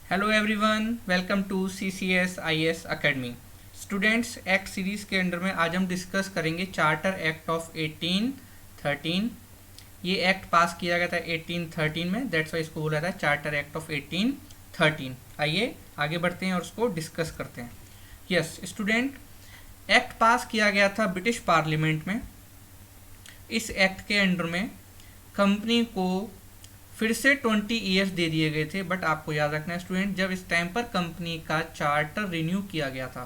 Hello everyone, welcome to CCS IS academy. Students, act series के under में आज हम डिस्कस करेंगे चार्टर एक्ट ऑफ 1813। ये एक्ट पास किया गया था 1813 में, दैट्स वाई इसको बोला था चार्टर एक्ट ऑफ 1813। आइए आगे बढ़ते हैं और उसको डिस्कस करते हैं। यस स्टूडेंट, एक्ट पास किया गया था ब्रिटिश पार्लियामेंट में। इस एक्ट के अंडर में कंपनी को फिर से 20 ईयर्स दे दिए गए थे, बट आपको याद रखना है स्टूडेंट, जब इस टाइम पर कंपनी का चार्टर रिन्यू किया गया था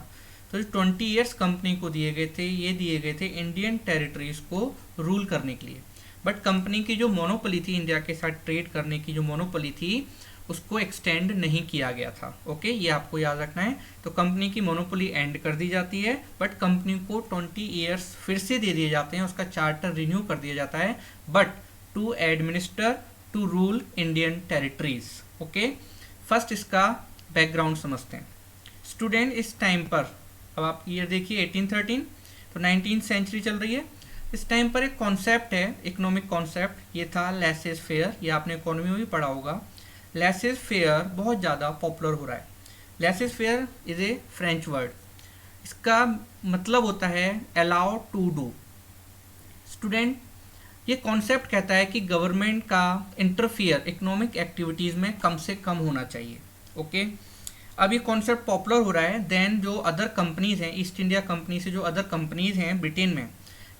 तो 20 ईयर्स कंपनी को दिए गए थे। ये दिए गए थे इंडियन टेरिटरीज को रूल करने के लिए, बट कंपनी की जो मोनोपोली थी, इंडिया के साथ ट्रेड करने की जो मोनोपोली थी, उसको एक्सटेंड नहीं किया गया था। ओके, ये आपको याद रखना है। तो कंपनी की मोनोपोली एंड कर दी जाती है, बट कंपनी को 20 ईयर्स फिर से दे दिए जाते हैं, उसका चार्टर रिन्यू कर दिया जाता है, but to administer to rule Indian territories. Okay, first इसका बैकग्राउंड समझते हैं स्टूडेंट। इस टाइम पर, अब आप ईयर देखिए 1813, तो 19th सेंचुरी चल रही है। इस टाइम पर एक कॉन्सेप्ट है, इकोनॉमिक कॉन्सेप्ट, ये था लेसेस फेयर। ये आपने इकोनॉमी में भी पढ़ा होगा। लेसेस फेयर बहुत ज़्यादा पॉपुलर हो रहा है। Laces fair is a French word. इसका मतलब होता है अलाउ टू डू। स्टूडेंट, ये कॉन्सेप्ट कहता है कि गवर्नमेंट का इंटरफियर इकोनॉमिक एक्टिविटीज़ में कम से कम होना चाहिए। ओके, अब ये कॉन्सेप्ट पॉपुलर हो रहा है। देन जो अदर कंपनीज़ हैं, ईस्ट इंडिया कंपनी से जो अदर कंपनीज़ हैं ब्रिटेन में,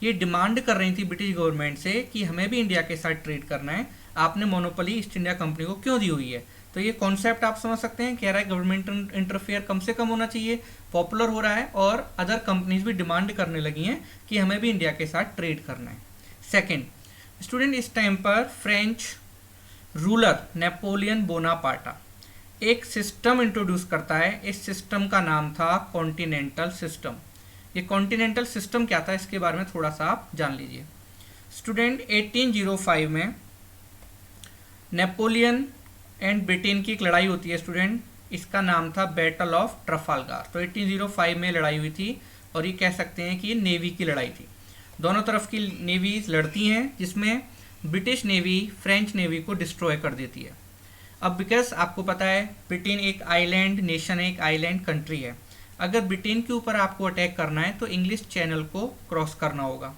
ये डिमांड कर रही थी ब्रिटिश गवर्नमेंट से कि हमें भी इंडिया के साथ ट्रेड करना है, आपने मोनोपोली ईस्ट इंडिया कंपनी को क्यों दी हुई है। तो ये कॉन्सेप्ट आप समझ सकते हैं, कह रहा है गवर्नमेंट इंटरफेयर कम से कम होना चाहिए, पॉपुलर हो रहा है, और अदर कंपनीज भी डिमांड करने लगी हैं कि हमें भी इंडिया के साथ ट्रेड करना है। सेकेंड स्टूडेंट, इस टाइम पर फ्रेंच रूलर नेपोलियन बोनापार्टा एक सिस्टम इंट्रोड्यूस करता है। इस सिस्टम का नाम था कॉन्टिनेंटल सिस्टम। ये कॉन्टिनेंटल सिस्टम क्या था, इसके बारे में थोड़ा सा आप जान लीजिए स्टूडेंट। 1805 में नेपोलियन एंड ब्रिटेन की एक लड़ाई होती है स्टूडेंट। इसका नाम था बैटल ऑफ ट्रफालगार। तो 1805 में लड़ाई हुई थी, और ये कह सकते हैं कि ये नेवी की लड़ाई थी। दोनों तरफ की नेवीज लड़ती हैं, जिसमें ब्रिटिश नेवी फ्रेंच नेवी को डिस्ट्रॉय कर देती है। अब बिकॉज आपको पता है ब्रिटेन एक आइलैंड नेशन है, एक आइलैंड कंट्री है। अगर ब्रिटेन के ऊपर आपको अटैक करना है तो इंग्लिश चैनल को क्रॉस करना होगा।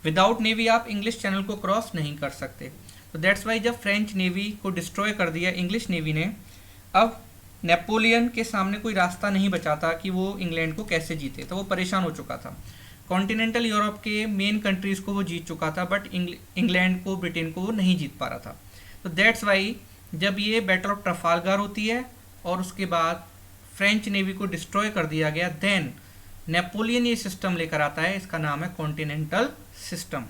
विदाउट नेवी आप इंग्लिश चैनल को क्रॉस नहीं कर सकते। तो दैट्स वाई जब फ्रेंच नेवी को डिस्ट्रॉय कर दिया इंग्लिश नेवी ने, अब नेपोलियन के सामने कोई रास्ता नहीं बचा था कि वो इंग्लैंड को कैसे जीते, तो वो परेशान हो चुका था। कॉन्टिनेंटल यूरोप के मेन कंट्रीज़ को वो जीत चुका था, बट इंग्लैंड को, ब्रिटेन को वो नहीं जीत पा रहा था। तो दैट्स वाई जब ये बैटल ऑफ ट्रफालगार होती है और उसके बाद फ्रेंच नेवी को डिस्ट्रॉय कर दिया गया, देन नेपोलियन ये सिस्टम लेकर आता है। इसका नाम है कॉन्टिनेंटल सिस्टम।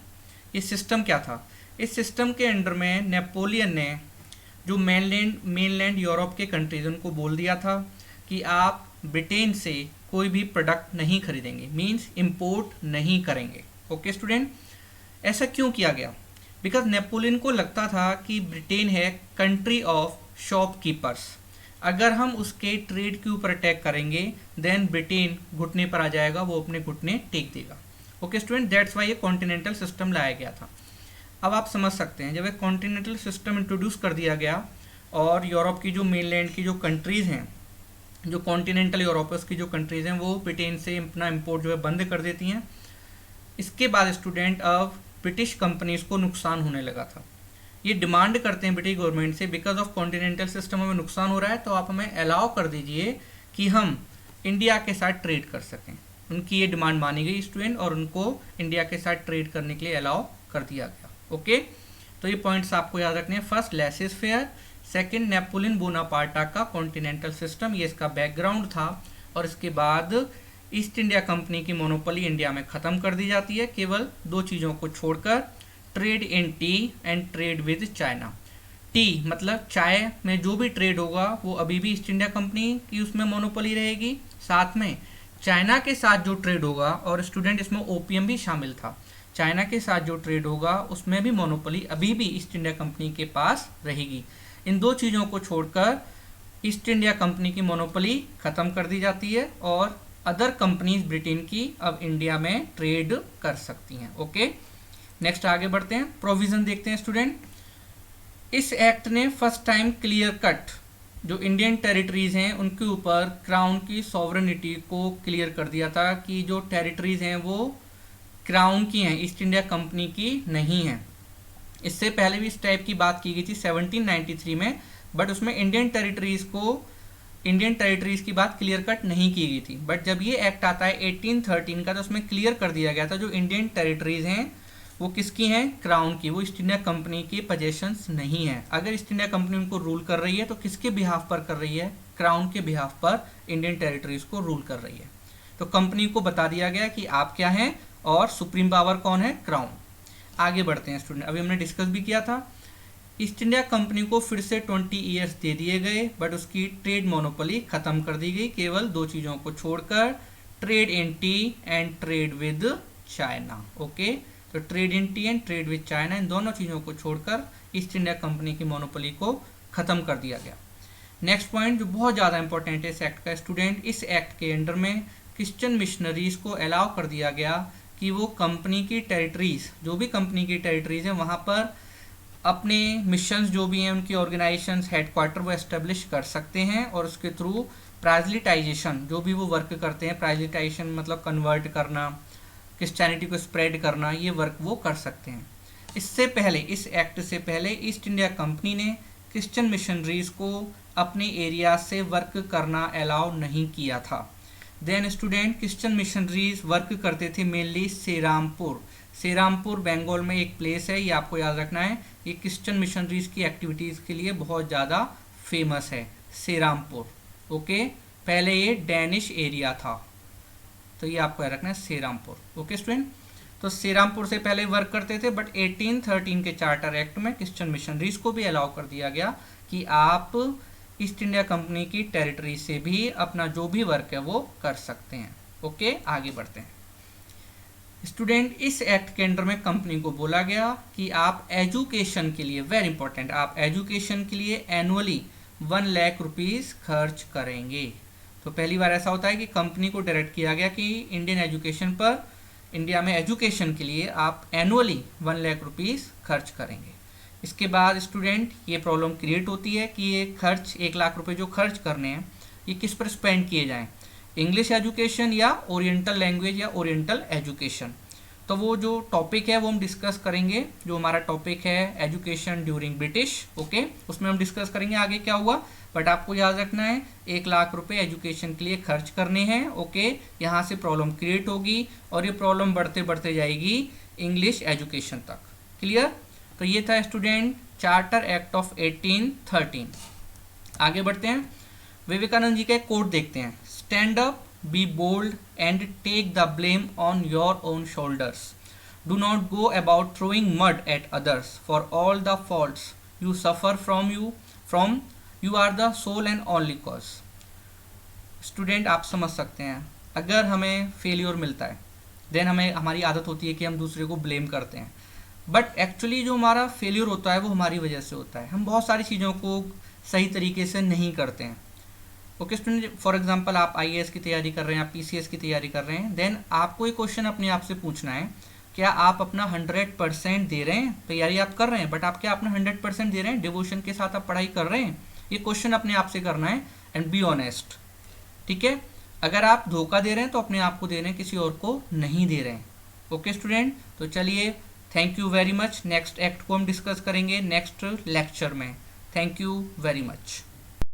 ये सिस्टम क्या था, इस सिस्टम के अंडर में नेपोलियन ने जो मेनलैंड यूरोप के कंट्रीज उनको बोल दिया था कि आप ब्रिटेन से कोई भी प्रोडक्ट नहीं खरीदेंगे, मींस इंपोर्ट नहीं करेंगे। ओके स्टूडेंट, ऐसा क्यों किया गया? बिकॉज नेपोलियन को लगता था कि ब्रिटेन है कंट्री ऑफ शॉपकीपर्स। अगर हम उसके ट्रेड के ऊपर अटैक करेंगे देन ब्रिटेन घुटने पर आ जाएगा, वो अपने घुटने टेक देगा। ओके स्टूडेंट, दैट्स वाई ये कॉन्टिनेंटल सिस्टम लाया गया था। अब आप समझ सकते हैं, जब एक कॉन्टिनेंटल सिस्टम इंट्रोड्यूस कर दिया गया और यूरोप की जो मेनलैंड की जो कंट्रीज़ हैं, जो कॉन्टिनेंटल यूरोप की जो कंट्रीज़ हैं, वो ब्रिटेन से अपना इंपोर्ट जो है बंद कर देती हैं। इसके बाद स्टूडेंट अब ब्रिटिश कंपनीज़ को नुकसान होने लगा था। ये डिमांड करते हैं ब्रिटिश गवर्नमेंट से, बिकॉज ऑफ कॉन्टिनेंटल सिस्टम हमें नुकसान हो रहा है, तो आप हमें अलाउ कर दीजिए कि हम इंडिया के साथ ट्रेड कर सकें। उनकी ये डिमांड मानी गई स्टूडेंट, और उनको इंडिया के साथ ट्रेड करने के लिए अलाउ कर दिया गया। ओके, तो ये पॉइंट्स आपको याद रखने हैं। First laissez faire, second Napoleon Bonaparte का कॉन्टिनेंटल सिस्टम, ये इसका बैकग्राउंड था। और इसके बाद ईस्ट इंडिया कंपनी की मोनोपोली इंडिया में ख़त्म कर दी जाती है, केवल दो चीज़ों को छोड़कर, trade in tea and trade with China. T मतलब चाय में जो भी ट्रेड होगा वो अभी भी ईस्ट इंडिया कंपनी की उसमें मोनोपोली रहेगी। साथ में चाइना के साथ जो ट्रेड होगा, और स्टूडेंट इसमें ओपीएम भी शामिल था, चाइना के साथ जो ट्रेड होगा उसमें भी मोनोपोली अभी भी ईस्ट इंडिया कंपनी के पास रहेगी। इन दो चीज़ों को छोड़कर ईस्ट इंडिया कंपनी की मोनोपोली ख़त्म कर दी जाती है, और अदर कंपनीज ब्रिटेन की अब इंडिया में ट्रेड कर सकती हैं। ओके, नेक्स्ट आगे बढ़ते हैं, प्रोविज़न देखते हैं स्टूडेंट। इस एक्ट ने फर्स्ट टाइम क्लियर कट जो इंडियन टेरिटरीज हैं उनके ऊपर क्राउन की सॉवरेनिटी को क्लियर कर दिया था कि जो टेरिटरीज हैं वो क्राउन की हैं, ईस्ट इंडिया कंपनी की नहीं हैं। इससे पहले भी इस टाइप की बात की गई थी 1793 में, बट उसमें इंडियन टेरिटरीज की बात क्लियर कट नहीं की गई थी। बट जब ये एक्ट आता है 1813 का, तो उसमें क्लियर कर दिया गया था जो इंडियन टेरिटरीज हैं वो किसकी हैं, क्राउन की, वो ईस्ट इंडिया कंपनी की पोजेशंस नहीं है। अगर ईस्ट इंडिया कंपनी उनको रूल कर रही है तो किसके बिहाफ पर कर रही है, क्राउन के बिहाफ पर इंडियन टेरिटरीज को रूल कर रही है। तो कंपनी को बता दिया गया कि आप क्या हैं और सुप्रीम पावर कौन है, क्राउन। आगे बढ़ते हैं स्टूडेंट, अभी हमने डिस्कस भी किया था ईस्ट इंडिया कंपनी को फिर से 20 ईयर्स दे दिए गए, बट उसकी ट्रेड मोनोपोली खत्म कर दी गई, केवल दो चीज़ों को छोड़कर, trade in tea and trade with China. Okay, तो trade in tea and trade with China, इन दोनों चीज़ों को छोड़कर ईस्ट इंडिया कंपनी की मोनोपोली को खत्म कर दिया गया। नेक्स्ट पॉइंट जो बहुत ज़्यादा इंपॉर्टेंट है इस एक्ट का स्टूडेंट, इस एक्ट के अंडर में क्रिश्चियन मिशनरीज को अलाउ कर दिया गया कि वो कंपनी की टेरिटरीज, जो भी कंपनी की टेरिटरीज है वहाँ पर अपने मिशंस जो भी हैं उनकी ऑर्गेनाइजेशंस हेडक्वार्टर वो एस्टेब्लिश कर सकते हैं, और उसके थ्रू प्राइजलिटाइजेशन जो भी वो वर्क करते हैं, प्राइजलिटाइजेशन मतलब कन्वर्ट करना, क्रिश्चियनिटी को स्प्रेड करना, ये वर्क वो कर सकते हैं। इससे पहले, इस एक्ट से पहले ईस्ट इंडिया कंपनी ने क्रिश्चियन मिशनरीज को अपने एरिया से वर्क करना अलाउ नहीं किया था। Then student, Christian missionaries work करते थे मेनली सेरामपुर। सेरामपुर बंगाल में एक प्लेस है, ये आपको याद रखना है, ये क्रिश्चियन मिशनरीज की एक्टिविटीज़ के लिए बहुत ज़्यादा फेमस है, सेरामपुर। ओके, पहले ये डैनिश एरिया था, तो ये आपको याद रखना है सेरामपुर। ओके स्टूडेंट, तो सेरामपुर से पहले वर्क करते थे, बट 1813 के चार्टर एक्ट में क्रिश्चियन मिशनरीज को भी अलाउ कर दिया गया कि आप ईस्ट इंडिया कंपनी की टेरिटरी से भी अपना जो भी वर्क है वो कर सकते हैं। ओके, आगे बढ़ते हैं स्टूडेंट। इस एक्ट के अंडर में कंपनी को बोला गया कि आप एजुकेशन के लिए, वेरी इंपॉर्टेंट, आप एजुकेशन के लिए एनुअली 1 लाख रुपीज़ खर्च करेंगे। तो पहली बार ऐसा होता है कि कंपनी को डायरेक्ट किया गया कि इंडियन एजुकेशन पर, इंडिया में एजुकेशन के लिए आप एनुअली 1 लाख रुपीज़ खर्च करेंगे। इसके बाद स्टूडेंट ये प्रॉब्लम क्रिएट होती है कि ये खर्च 1 लाख रुपए जो खर्च करने हैं ये किस पर स्पेंड किए जाएं, इंग्लिश एजुकेशन या ओरिएंटल लैंग्वेज या ओरिएंटल एजुकेशन। तो वो जो टॉपिक है वो हम डिस्कस करेंगे, जो हमारा टॉपिक है एजुकेशन ड्यूरिंग ब्रिटिश। ओके, उसमें हम डिस्कस करेंगे आगे क्या हुआ, बट आपको याद रखना है 1 लाख रुपए एजुकेशन के लिए खर्च करने हैं। ओके, यहाँ से प्रॉब्लम क्रिएट होगी और ये प्रॉब्लम बढ़ते बढ़ते जाएगी इंग्लिश एजुकेशन तक। क्लियर, तो ये था स्टूडेंट चार्टर एक्ट ऑफ 1813। आगे बढ़ते हैं, विवेकानंद जी का एक कोट देखते हैं, stand up, be bold and take the blame on your own shoulders, do not go about throwing mud at others, for all the faults you suffer from you are the sole and only cause. Student आप समझ सकते हैं, अगर हमें failure मिलता है then हमारी आदत होती है कि हम दूसरे को ब्लेम करते हैं, बट एक्चुअली जो हमारा फेलियर होता है वो हमारी वजह से होता है। हम बहुत सारी चीज़ों को सही तरीके से नहीं करते हैं। ओके स्टूडेंट, फॉर एग्जांपल आप IAS की तैयारी कर रहे हैं, आप PCS की तैयारी कर रहे हैं, देन आपको एक क्वेश्चन अपने आप से पूछना है, क्या आप अपना 100% दे रहे हैं, तैयारी आप कर रहे हैं, बट आप क्या अपना 100% दे रहे हैं, डिवोशन के साथ आप पढ़ाई कर रहे हैं, ये क्वेश्चन अपने आप से करना है एंड बी ऑनेस्ट। ठीक है, अगर आप धोखा दे रहे हैं तो अपने आप को दे रहे हैं, किसी और को नहीं दे रहे हैं। ओके स्टूडेंट, तो चलिए thank you very much. Next act को हम डिस्कस करेंगे नेक्स्ट लेक्चर में। Thank you very much.